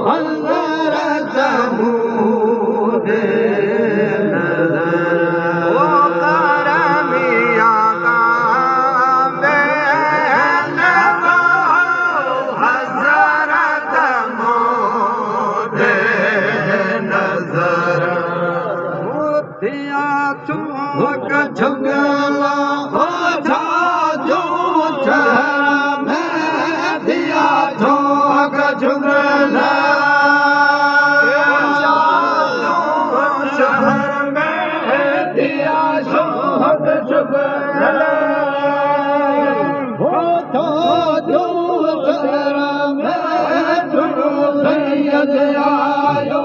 हज़रत मूं दे नज़र ओ करमिया काबे लगाओ हज़रत मूं दे नज़र मोतिया चमक झुगला हो जाजो चेहरा में दिया चमक झुगला शहर में दिया चमक झुगला हो जाजो चेहरा में दुनू सैयद आयो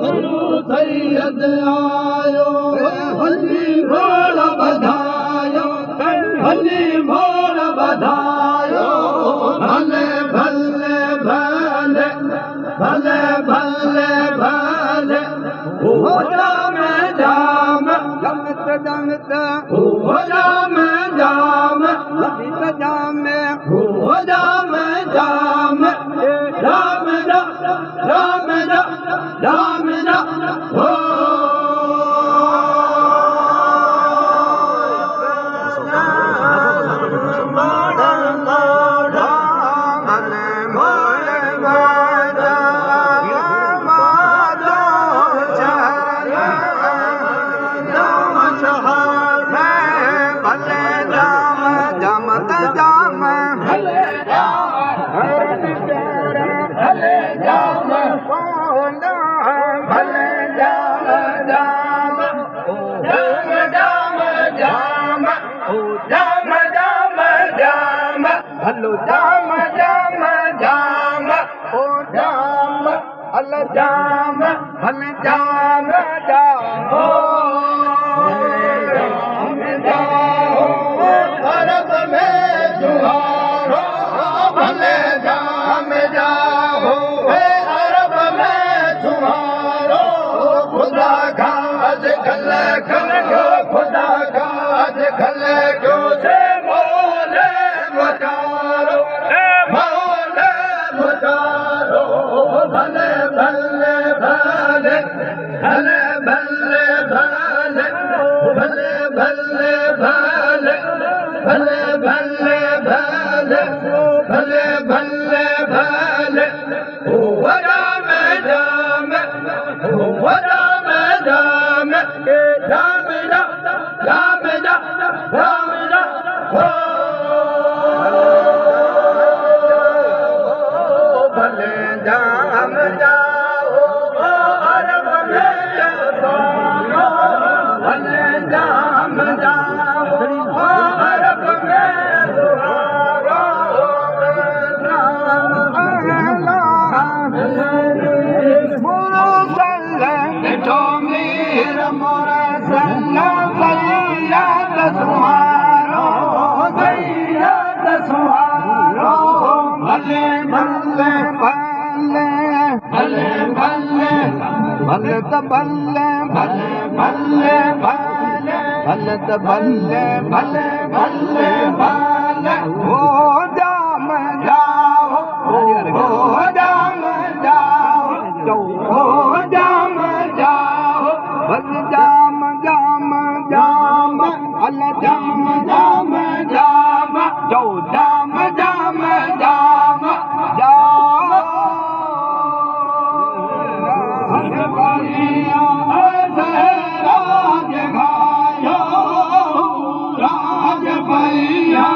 दुनू सैयद आयो हली भोल बधायो हली भोल बधायो भले भले भले भले भले भले हो जाम जाम जमत जमत हो जाम जाम जमित जाम हो जाम जाम राम राम राम राम हो Hello, Jama, Jama, Jama, oh Jama, Allah Jama, Allah Jama, Jama, Arab mein Juharo, Bhale Jam Jao, Arab mein Juharo, Khuda ka aj khale khale ko, Khuda ka aj khale ko se bole bata. भले भले भले भले भले भले भले भले भले भले भले भले भले भले भले हो राम राम हो राम राम राम राम राम राम हो भले जाम जाओ अरब में भले जाम जाओ अरब में तो मीर मोरा सल्ला सैयद सुहारो सैयद सुहारो भले भले भले भले भले तो भले भले भले भले भले तो भले भले भले भले हो जाम जाओ हो जाम जाओ हो जाम जाओ भले जाम जाम जाम अल्लाह जाम जाम जाम जो जाम जाम जाम जाओ राज भाइया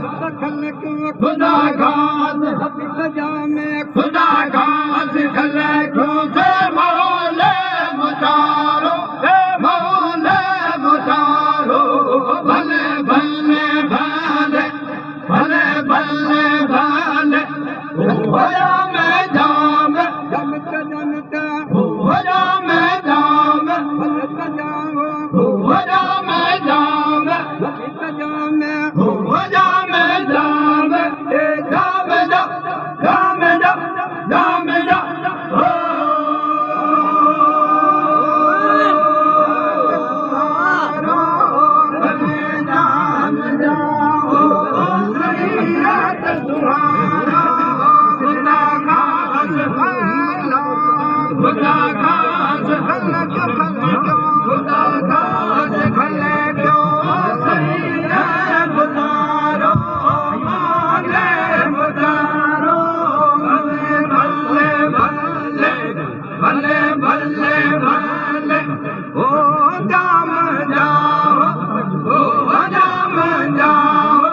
खुदा खास में खुदा खास खलको से मौले मुतारो मौले मुतारो भले भले भले भले भले भले होया मैं जाम जमता जमता होया मैं जाम जमता जाओ होया मैं जाम जमता जाम होया मैं जाम ए जाम जा जाम जा जाम जा खुदा खास खुदा खास खले क्यों सैया मुतारो माले मुतारो भले भले भले भले भले भले ओ जाम जाओ ओ जाम जाओ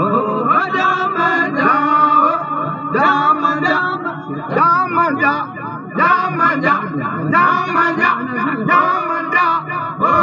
ओ जाम जाओ जाम जाम जाम जा जाम जा जाम जा जाम जा ओ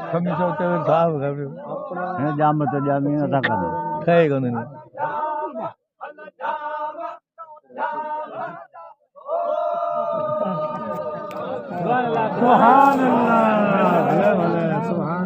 kami sa hotel tahu kami. Jam betul jam ini ada kan? Kayak kan ini. Subhanallah. Subhanallah.